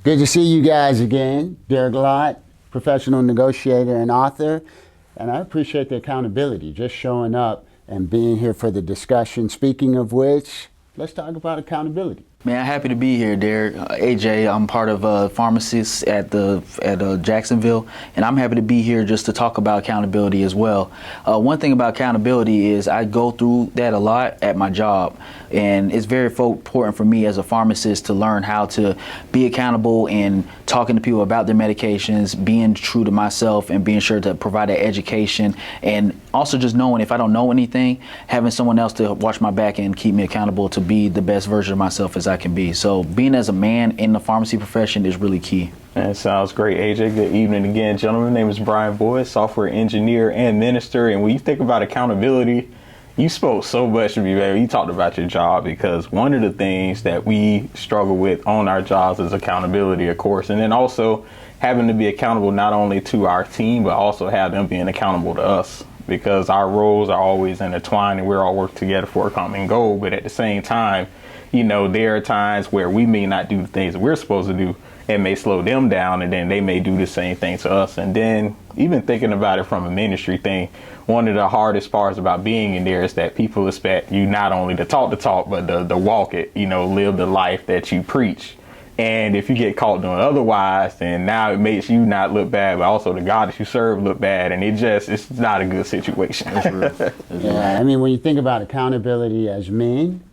Good to see you guys again. Derek Lott, professional negotiator and author. And I appreciate the accountability, just showing up and being here for the discussion. Speaking of which, let's talk about accountability. Man, I'm happy to be here, Derek. AJ, I'm part of pharmacists at Jacksonville, and I'm happy to be here just to talk about accountability as well. One thing about accountability is I go through that a lot at my job, and it's very important for me as a pharmacist to learn how to be accountable and talking to people about their medications, being true to myself, and being sure to provide that education, and also just knowing if I don't know anything, having someone else to watch my back and keep me accountable to be the best version of myself as I can be. So being as a man in the pharmacy profession is really key. That sounds great, AJ. Good evening again, gentlemen. My name is Brian Boyd, software engineer and minister. And when you think about accountability, you spoke so much to me, man. You talked about your job, because one of the things that we struggle with on our jobs is accountability, of course, and then also having to be accountable not only to our team, but also have them being accountable to us, because our roles are always intertwined and we're all working together for a common goal. But at the same time, you know, there are times where we may not do the things that we're supposed to do. It may slow them down, and then they may do the same thing to us. And then even thinking about it from a ministry thing, one of the hardest parts about being in there is that people expect you not only to talk the talk, but to walk it, you know, live the life that you preach. And if you get caught doing otherwise, then now it makes you not look bad, but also the God that you serve look bad. And it's not a good situation. Yeah, I mean, when you think about accountability as men,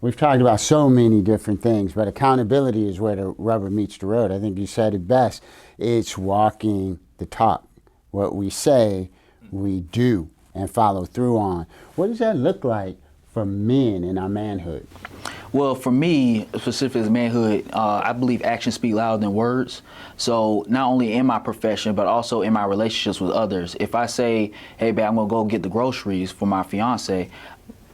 we've talked about so many different things, but accountability is where the rubber meets the road. I think you said it best. It's walking the talk. What we say, we do and follow through on. What does that look like for men in our manhood? Well, for me, specifically as manhood, I believe actions speak louder than words. So not only in my profession, but also in my relationships with others. If I say, hey, babe, I'm going to go get the groceries for my fiance,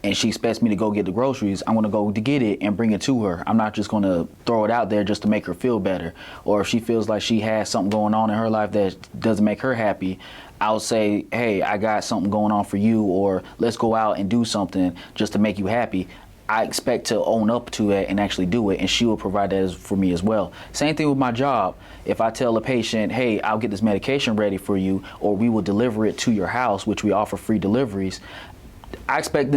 and she expects me to go get the groceries, I'm going to go to get it and bring it to her. I'm not just going to throw it out there just to make her feel better. Or if she feels like she has something going on in her life that doesn't make her happy, I'll say, hey, I got something going on for you, or let's go out and do something just to make you happy. I expect to own up to it and actually do it, and she will provide that for me as well. Same thing with my job. If I tell a patient, hey, I'll get this medication ready for you, or we will deliver it to your house, which we offer free deliveries, I expect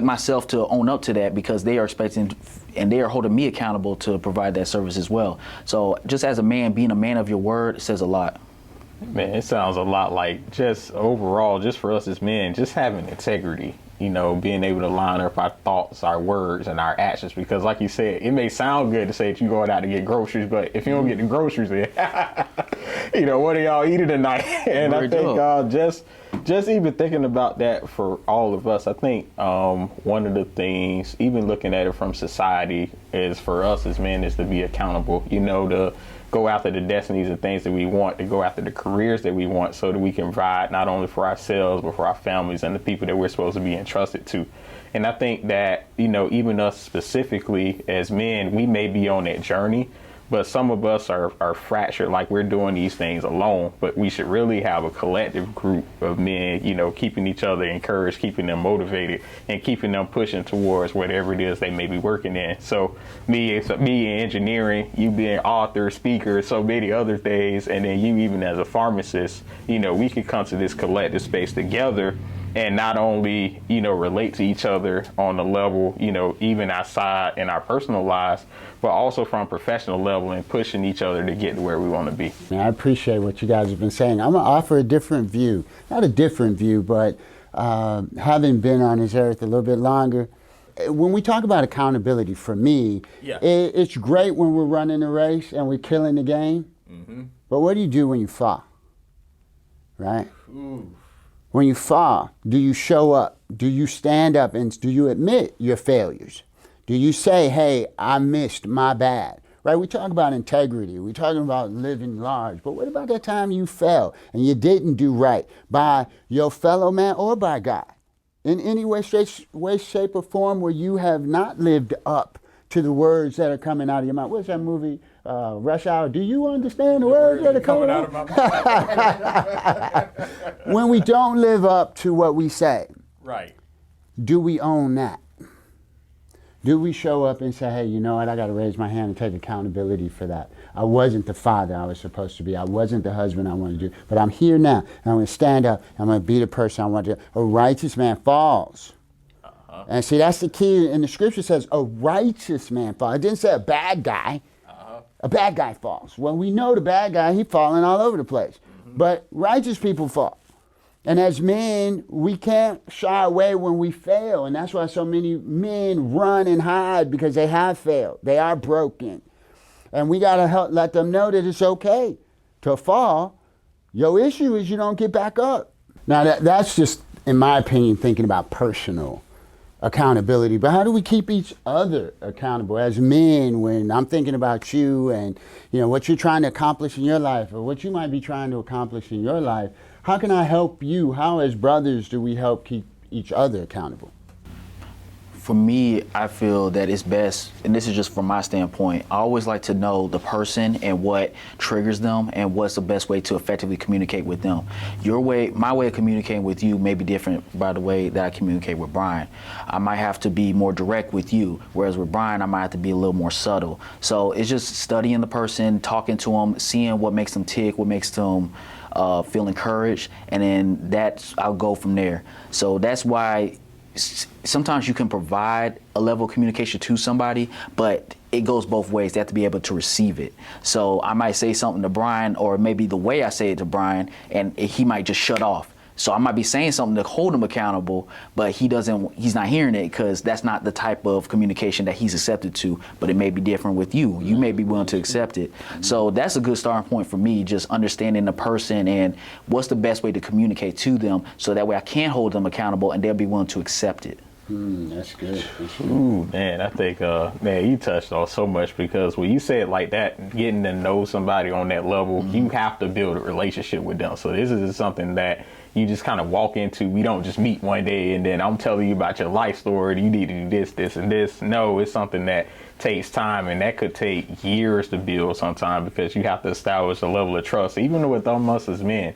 myself to own up to that, because they are expecting and they are holding me accountable to provide that service as well. So just as a man, being a man of your word says a lot. Man, it sounds a lot like just overall, just for us as men, just having integrity, you know, being able to line up our thoughts, our words, and our actions. Because like you said, it may sound good to say that you're going out to get groceries, but if you don't get the groceries in, you know, what do y'all eating tonight? And I think just even thinking about that for all of us, I think one of the things, even looking at it from society, is for us as men is to be accountable, you know, to go after the destinies and things that we want, to go after the careers that we want, so that we can provide not only for ourselves, but for our families and the people that we're supposed to be entrusted to. And I think that, you know, even us specifically as men, we may be on that journey, but some of us are fractured, like we're doing these things alone. But we should really have a collective group of men, you know, keeping each other encouraged, keeping them motivated, and keeping them pushing towards whatever it is they may be working in. So me in engineering, you being author, speaker, so many other things, and then you even as a pharmacist, you know, we could come to this collective space together and not only, you know, relate to each other on the level, you know, even outside in our personal lives, but also from a professional level and pushing each other to get to where we want to be. Man, I appreciate what you guys have been saying. I'm going to offer a different view. Not a different view, but having been on this earth a little bit longer, when we talk about accountability, for me, it's great when we're running a race and we're killing the game. Mm-hmm. But what do you do when you fall? Right? Ooh. When you fall, do you show up? Do you stand up and do you admit your failures? Do you say, hey, I missed, my bad? Right? We talk about integrity. We're talking about living large. But what about that time you fell and you didn't do right by your fellow man or by God? In any way, shape, or form where you have not lived up to the words that are coming out of your mouth. What's that movie, Rush Hour? Do you understand the words that are coming out of my mouth? When we don't live up to what we say, right? Do we own that? Do we show up and say, hey, you know what, I got to raise my hand and take accountability for that. I wasn't the father I was supposed to be. I wasn't the husband I wanted to do. But I'm here now, and I'm going to stand up, and I'm going to be the person I want to be. A righteous man falls. And see, that's the key. And the scripture says a righteous man falls. It didn't say a bad guy. A bad guy falls. Well, we know the bad guy, he's falling all over the place. But righteous people fall. And as men, we can't shy away when we fail. And that's why so many men run and hide, because they have failed. They are broken. And we got to let them know that it's okay to fall. Your issue is you don't get back up. Now, that's just, in my opinion, thinking about personal accountability. But how do we keep each other accountable as men when I'm thinking about you and, you know, what you're trying to accomplish in your life or what you might be trying to accomplish in your life? How can I help you? How, as brothers, do we help keep each other accountable? For me, I feel that it's best, and this is just from my standpoint, I always like to know the person and what triggers them and what's the best way to effectively communicate with them. My way of communicating with you may be different by the way that I communicate with Brian. I might have to be more direct with you, whereas with Brian, I might have to be a little more subtle. So it's just studying the person, talking to them, seeing what makes them tick, what makes them feel encouraged, and then I'll go from there. So that's why sometimes you can provide a level of communication to somebody, but it goes both ways. They have to be able to receive it. So I might say something to Brian, or maybe the way I say it to Brian, and he might just shut off. So I might be saying something to hold him accountable, but he's not hearing it because that's not the type of communication that he's accepted to, but it may be different with you. You may be willing to accept it. So that's a good starting point for me, just understanding the person and what's the best way to communicate to them, so that way I can hold them accountable and they'll be willing to accept it. That's good. Ooh, man, I think, man, you touched on so much, because when you say it like that, getting to know somebody on that level, you have to build a relationship with them. So this is something that you just kind of walk into. We don't just meet one day and then I'm telling you about your life story. You need to do this, this, and this. No, it's something that takes time, and that could take years to build sometimes, because you have to establish a level of trust. Even with us as men,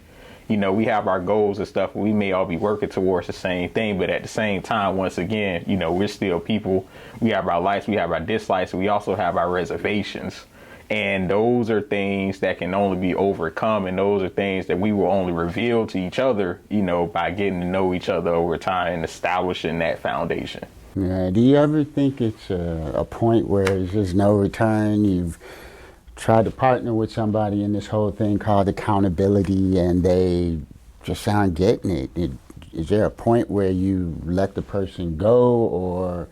you know, we have our goals and stuff. We may all be working towards the same thing, but at the same time, once again, you know, we're still people. We have our likes, we have our dislikes, and we also have our reservations. And those are things that can only be overcome, and those are things that we will only reveal to each other, you know, by getting to know each other over time and establishing that foundation. Yeah. Do you ever think it's a point where there's just no return? You've tried to partner with somebody in this whole thing called accountability, and they just aren't getting it. Is there a point where you let the person go or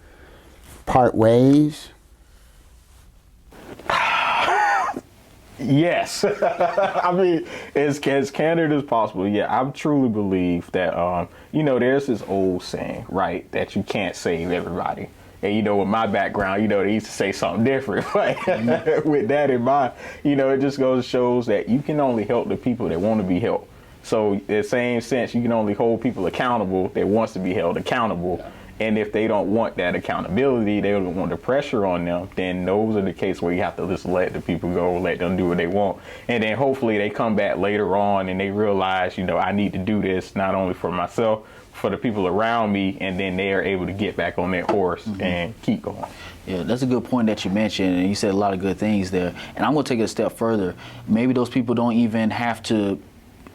part ways? Yes. I mean, as candid as possible. Yeah, I truly believe that, you know, there's this old saying, right, that you can't save everybody. And, you know, with my background, you know, they used to say something different. But with that in mind, you know, it just goes to shows that you can only help the people that want to be helped. So in the same sense, you can only hold people accountable that wants to be held accountable. And if they don't want that accountability, they don't want the pressure on them, then those are the cases where you have to just let the people go, let them do what they want. And then hopefully they come back later on and they realize, you know, I need to do this not only for myself, for the people around me, and then they are able to get back on that horse and keep going. Yeah, that's a good point that you mentioned, and you said a lot of good things there. And I'm going to take it a step further. Maybe those people don't even have to,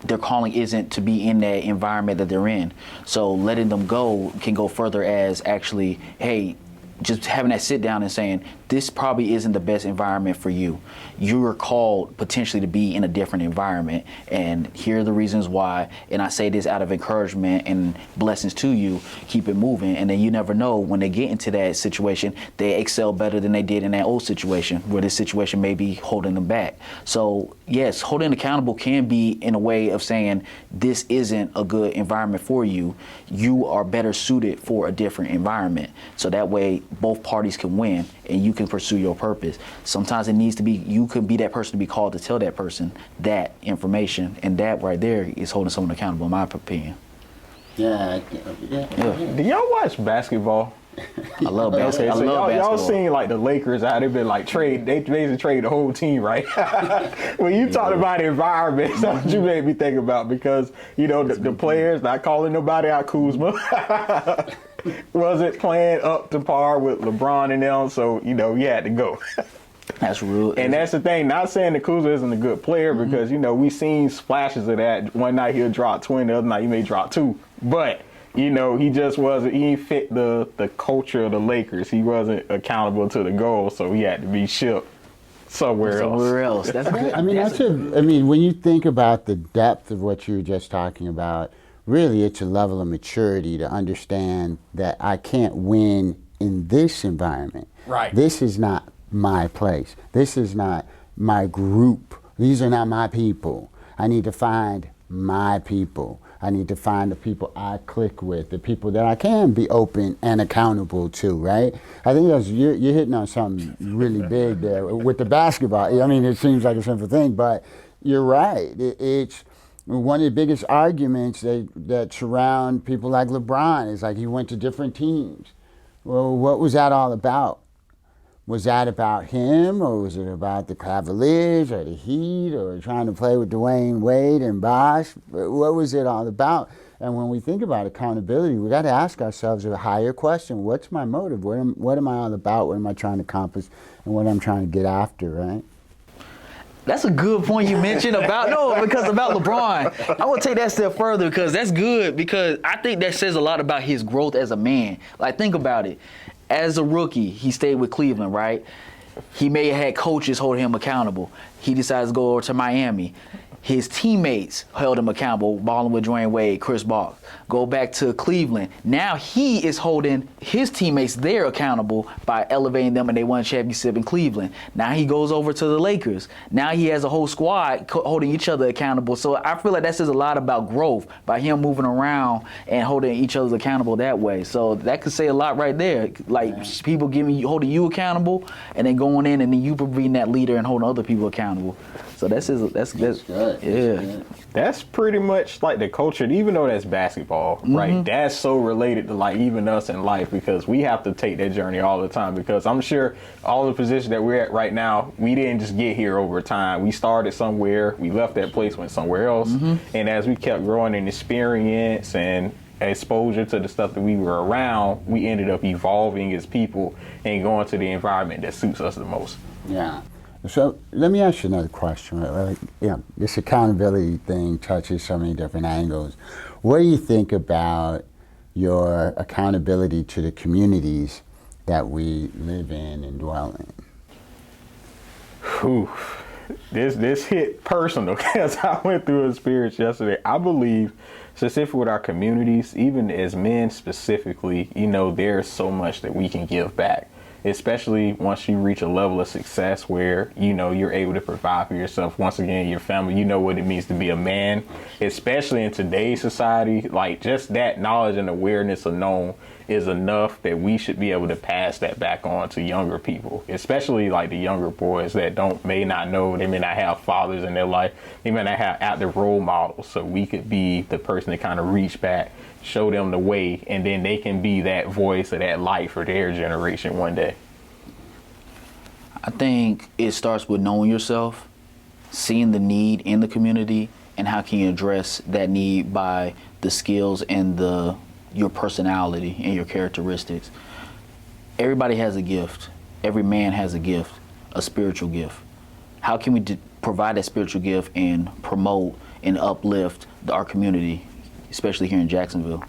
their calling isn't to be in that environment that they're in. So letting them go can go further as actually, hey, just having that sit down and saying, this probably isn't the best environment for you. You are called potentially to be in a different environment, and here are the reasons why. And I say this out of encouragement and blessings to you. Keep it moving, and then you never know, when they get into that situation, they excel better than they did in that old situation, where this situation may be holding them back. So yes, holding accountable can be in a way of saying, this isn't a good environment for you. You are better suited for a different environment. So that way both parties can win and you can pursue your purpose. Sometimes it needs to be, you could be that person to be called to tell that person that information, and that right there is holding someone accountable, in my opinion. Yeah. Do y'all watch basketball? I love basketball. Okay, so I love y'all basketball. seen like the Lakers, how they've been like they basically trade the whole team, right? When you talk about environment, that's what you made me think about, because, you know, the players, not calling nobody out, Kuzma. wasn't playing up to par with LeBron and them, so he had to go. That's real. And that's the thing. Not saying that Kuzma isn't a good player because we seen splashes of that. One night he'll drop 20, the other night he may drop 2. But he just wasn't. He didn't fit the culture of the Lakers. He wasn't accountable to the goal, so he had to be shipped somewhere else. That's good. I mean, when you think about the depth of what you were just talking about, really it's a level of maturity to understand that I can't win in this environment. Right. This is not my place. This is not my group. These are not my people. I need to find my people. I need to find the people I click with, the people that I can be open and accountable to, right? I think you're hitting on something really big there with the basketball. I mean, it seems like a simple thing, but you're right. It's one of the biggest arguments that surround people like LeBron is like he went to different teams. Well, what was that all about? Was that about him, or was it about the Cavaliers or the Heat, or trying to play with Dwayne Wade and Bosh? What was it all about? And when we think about accountability, we got to ask ourselves a higher question: what's my motive? What am I all about? What am I trying to accomplish? And what I'm trying to get after, right? That's a good point you mentioned about LeBron. I want to take that step further because that's good, because I think that says a lot about his growth as a man. Like, think about it. As a rookie, he stayed with Cleveland, right? He may have had coaches holding him accountable. He decides to go over to Miami. His teammates held him accountable, balling with Dwayne Wade, Chris Bosh. Go back to Cleveland. Now he is holding his teammates there accountable by elevating them, and they won a championship in Cleveland. Now he goes over to the Lakers. Now he has a whole squad holding each other accountable. So I feel like that says a lot about growth by him moving around and holding each other accountable that way. So that could say a lot right there. Like, people holding you accountable, and then going in and then you being that leader and holding other people accountable. So that's good. Yeah. That's pretty much like the culture, even though that's basketball, right? That's so related to like even us in life, because we have to take that journey all the time, because I'm sure all the positions that we're at right now, we didn't just get here over time. We started somewhere, we left that place, went somewhere else. And as we kept growing in experience and exposure to the stuff that we were around, we ended up evolving as people and going to the environment that suits us the most. Yeah. So let me ask you another question. This accountability thing touches so many different angles. What do you think about your accountability to the communities that we live in and dwell in? Whew. This hit personal because I went through an experience yesterday. I believe, specifically with our communities, even as men specifically, there's so much that we can give back. Especially once you reach a level of success where, you're able to provide for yourself, once again, your family, you know what it means to be a man, especially in today's society. Like, just that knowledge and awareness alone is enough that we should be able to pass that back on to younger people, especially like the younger boys that may not know, they may not have fathers in their life, they may not have active role models. So we could be the person to kind of reach back, show them the way, and then they can be that voice of that light for their generation one day. I think it starts with knowing yourself, seeing the need in the community, and how can you address that need by the skills and your personality and your characteristics. Everybody has a gift. Every man has a gift, a spiritual gift. How can we provide that spiritual gift and promote and uplift our community, especially here in Jacksonville?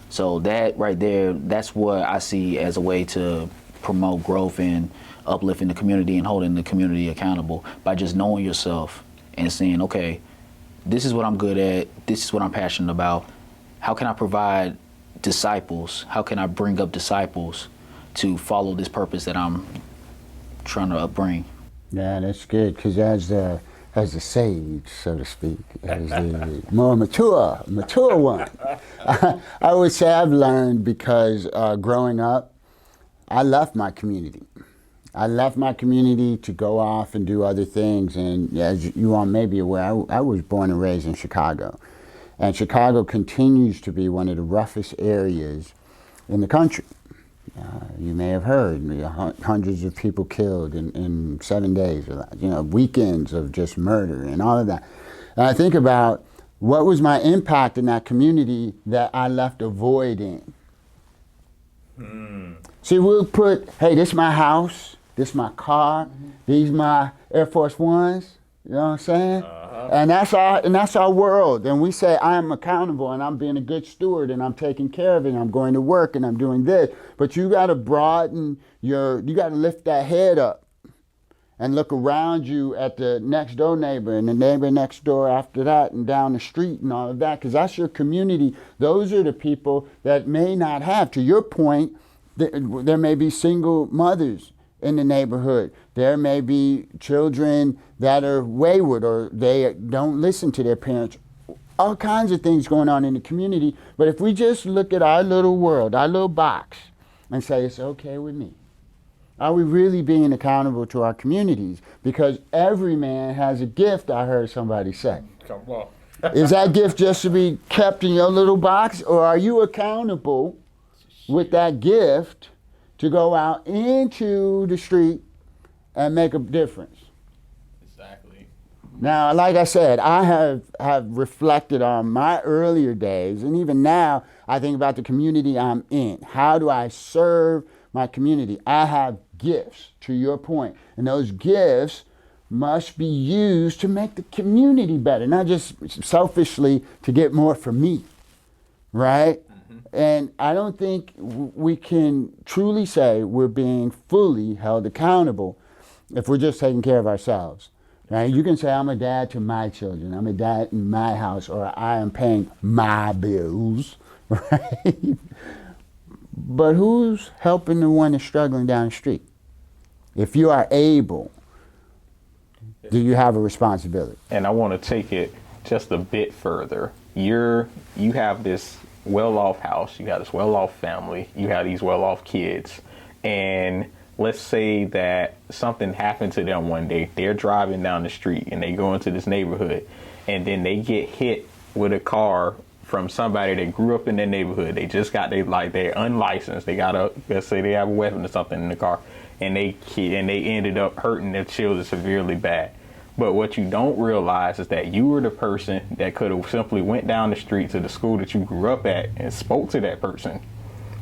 So that right there, that's what I see as a way to promote growth and uplifting the community and holding the community accountable, by just knowing yourself and saying, okay, this is what I'm good at, this is what I'm passionate about. How can I provide disciples? How can I bring up disciples to follow this purpose that I'm trying to upbring? Yeah, that's good, because as the sage, so to speak, as the more mature one, I would say I've learned, because growing up, I left my community. I left my community to go off and do other things, and as you all may be aware, I was born and raised in Chicago. And Chicago continues to be one of the roughest areas in the country. You may have heard, hundreds of people killed in 7 days, weekends of just murder and all of that. And I think about what was my impact in that community that I left a void in. See, we'll put, hey, this my house, this my car, these my Air Force Ones. You know what I'm saying? And that's our world. And we say, I am accountable and I'm being a good steward and I'm taking care of it and I'm going to work and I'm doing this. But you got to broaden you got to lift that head up and look around you at the next door neighbor and the neighbor next door after that and down the street and all of that, because that's your community. Those are the people that may not have, to your point, there may be single mothers in the neighborhood. There may be children that are wayward or they don't listen to their parents. All kinds of things going on in the community. But if we just look at our little world, our little box, and say it's okay with me, are we really being accountable to our communities? Because every man has a gift, I heard somebody say. Come on. Is that gift just to be kept in your little box, or are you accountable with that gift to go out into the street and make a difference? Exactly. Now, like I said, I have reflected on my earlier days, and even now, I think about the community I'm in. How do I serve my community? I have gifts, to your point, and those gifts must be used to make the community better, not just selfishly to get more for me, right? And I don't think we can truly say we're being fully held accountable if we're just taking care of ourselves. Right? You can say, I'm a dad to my children, I'm a dad in my house, or I am paying my bills, right? But who's helping the one that's struggling down the street? If you are able, do you have a responsibility? And I want to take it just a bit further. You have this well-off house, you got this well-off family, you have these well-off kids, and let's say that something happened to them one day. They're driving down the street and they go into this neighborhood, and then they get hit with a car from somebody that grew up in their neighborhood. They just got they're unlicensed. Let's say they have a weapon or something in the car, and they ended up hurting their children severely bad. But what you don't realize is that you were the person that could have simply went down the street to the school that you grew up at and spoke to that person,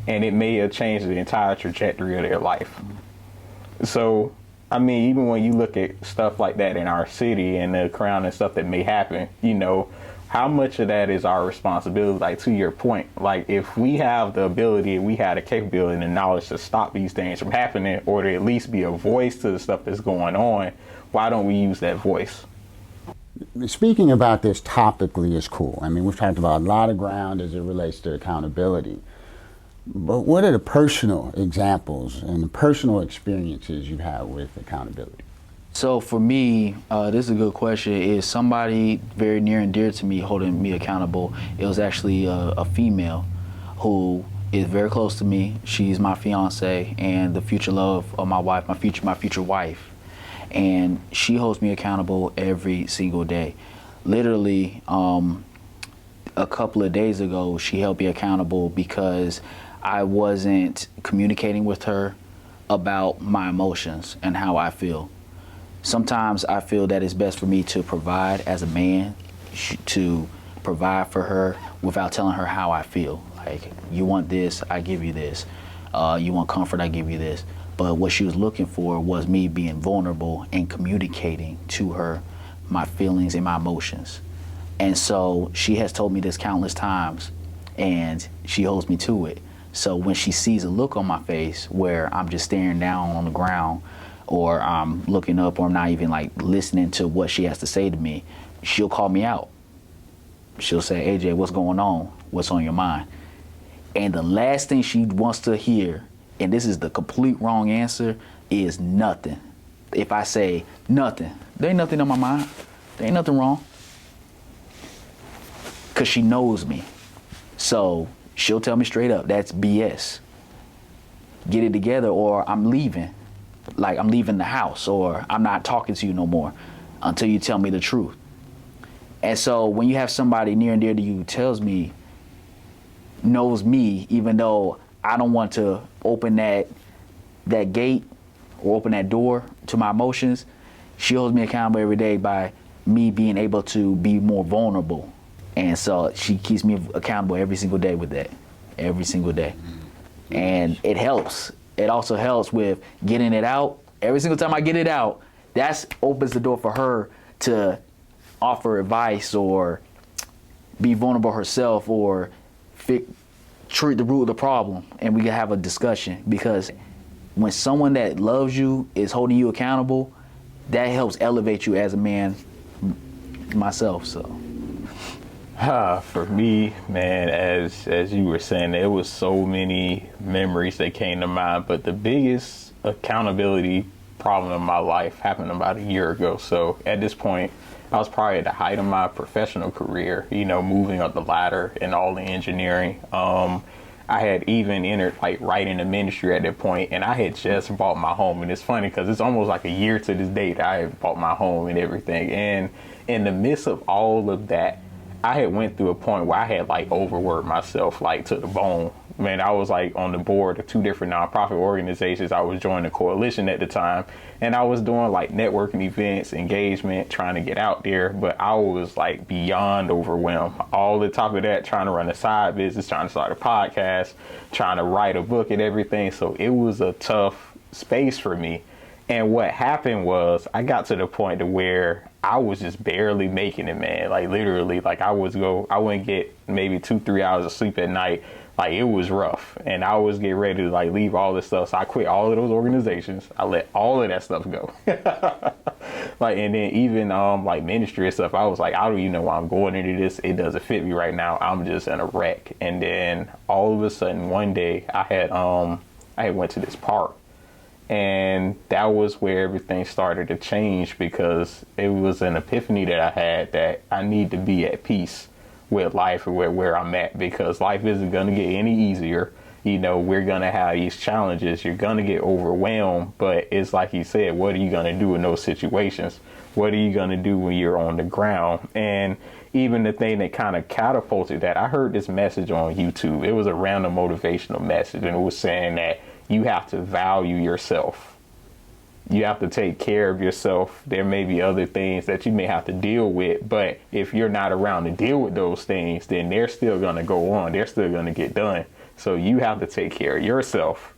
and it may have changed the entire trajectory of their life. So, I mean, even when you look at stuff like that in our city and the crown and stuff that may happen, how much of that is our responsibility? Like, to your point, like, if we have the ability, we have the capability and the knowledge to stop these things from happening, or to at least be a voice to the stuff that's going on, why don't we use that voice? Speaking about this topically is cool. I mean, we've talked about a lot of ground as it relates to accountability. But what are the personal examples and the personal experiences you've had with accountability? So for me, this is a good question. Is somebody very near and dear to me holding me accountable? It was actually a female who is very close to me. She's my fiance and the future love of my wife, my future wife. And she holds me accountable every single day. Literally, a couple of days ago, she held me accountable because I wasn't communicating with her about my emotions and how I feel. Sometimes I feel that it's best for me to provide as a man, to provide for her without telling her how I feel. Like, you want this, I give you this. You want comfort, I give you this. But what she was looking for was me being vulnerable and communicating to her my feelings and my emotions. And so she has told me this countless times, and she holds me to it. So when she sees a look on my face where I'm just staring down on the ground, or I'm looking up, or I'm not even like listening to what she has to say to me, she'll call me out. She'll say, AJ, what's going on? What's on your mind? And the last thing she wants to hear, and this is the complete wrong answer, is nothing. If I say nothing, there ain't nothing on my mind. There ain't nothing wrong. Because she knows me. So she'll tell me straight up, that's BS. Get it together, or I'm leaving. Like, I'm leaving the house, or I'm not talking to you no more until you tell me the truth. And so when you have somebody near and dear to you who knows me, even though I don't want to open that gate or open that door to my emotions, she holds me accountable every day by me being able to be more vulnerable. And so she keeps me accountable every single day with that. Every single day. and it helps. It also helps with getting it out. Every single time I get it out, that opens the door for her to offer advice or be vulnerable herself or treat the root of the problem, and we can have a discussion. Because when someone that loves you is holding you accountable, that helps elevate you as a man myself. So for me, man, as you were saying, there was so many memories that came to mind, but the biggest accountability problem in my life happened about a year ago. So at this point, I was probably at the height of my professional career, you know, moving up the ladder in all the engineering. I had even entered like right in the ministry at that point, and I had just bought my home. And it's funny because it's almost like a year to this day that I had bought my home and everything. And in the midst of all of that, I had went through a point where I had like overworked myself like to the bone. Man, I was like on the board of 2 different nonprofit organizations. I was joining a coalition at the time, and I was doing like networking events, engagement, trying to get out there, but I was like beyond overwhelmed. All the top of that, trying to run a side business, trying to start a podcast, trying to write a book and everything. So it was a tough space for me. And what happened was I got to the point to where I was just barely making it, man. Like literally, like I wouldn't get maybe 2-3 hours of sleep at night. Like it was rough, and I was getting ready to like leave all this stuff. So I quit all of those organizations. I let all of that stuff go. Like, and then even like ministry and stuff, I was like, I don't even know why I'm going into this. It doesn't fit me right now. I'm just in a wreck. And then all of a sudden one day I had went to this park. And that was where everything started to change, because it was an epiphany that I had that I need to be at peace with life or where I'm at, because life isn't going to get any easier. You know, we're going to have these challenges. You're going to get overwhelmed. But it's like you said, what are you going to do in those situations? What are you going to do when you're on the ground? And even the thing that kind of catapulted that, I heard this message on YouTube. It was a random motivational message, and it was saying that you have to value yourself. You have to take care of yourself. There may be other things that you may have to deal with, but if you're not around to deal with those things, then they're still going to go on. They're still going to get done. So you have to take care of yourself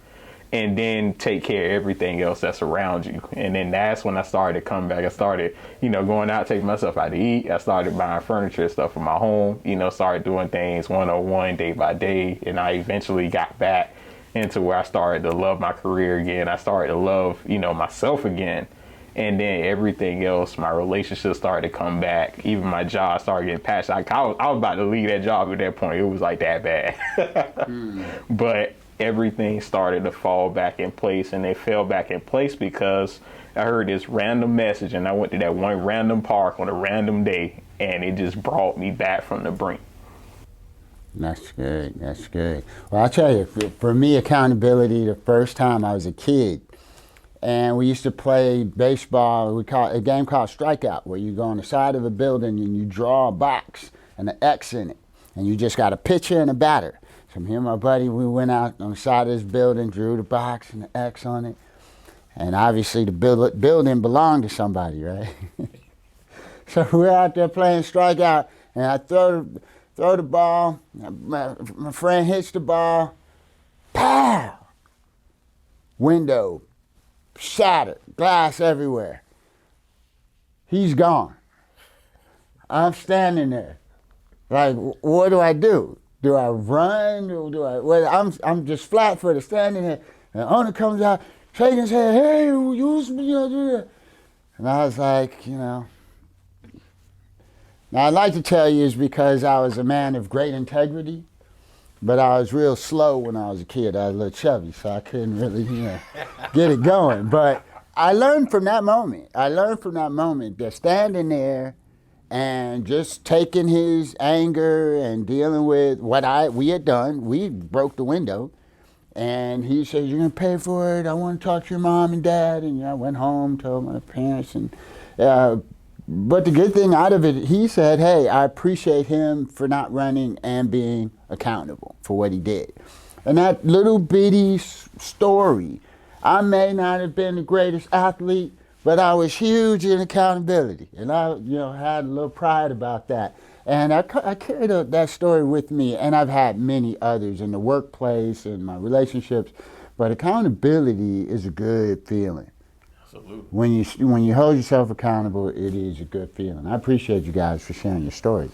and then take care of everything else that's around you. And then that's when I started to come back. I started, you know, going out, taking myself out to eat. I started buying furniture and stuff for my home, you know, started doing things one-on-one, day by day. And I eventually got back into where I started to love my career again. I started to love, you know, myself again. And then everything else, my relationships started to come back. Even my job started getting patched. I was about to leave that job at that point. It was like that bad. But everything started to fall back in place, and they fell back in place because I heard this random message, and I went to that one random park on a random day, and it just brought me back from the brink. That's good. That's good. Well, I'll tell you, for me, accountability, the first time I was a kid, and we used to play baseball. We call it a game called Strikeout, where you go on the side of a building and you draw a box and an X in it, and you just got a pitcher and a batter. So me and my buddy, we went out on the side of this building, drew the box and the X on it, and obviously the building belonged to somebody, right? So we're out there playing Strikeout, and I throw the ball. My friend hits the ball. Pow! Window shattered. Glass everywhere. He's gone. I'm standing there. Like, what do I do? Do I run? Or do I? Well, I'm just flat-footed standing there. And the owner comes out, shaking his head. Hey, you know. And I was like, you know. Now, I'd like to tell you it's because I was a man of great integrity, but I was real slow when I was a kid. I was a little chubby, so I couldn't really, you know, get it going. But I learned from that moment. That standing there and just taking his anger and dealing with what we had done. We broke the window, and he said, "You're gonna pay for it. I want to talk to your mom and dad." And I went home, told my parents, and. But the good thing out of it, he said, hey, I appreciate him for not running and being accountable for what he did. And that little bitty story, I may not have been the greatest athlete, but I was huge in accountability. And I, you know, had a little pride about that. And I carried that story with me, and I've had many others in the workplace, in my relationships. But accountability is a good feeling. Absolutely. When you hold yourself accountable, it is a good feeling. I appreciate you guys for sharing your stories.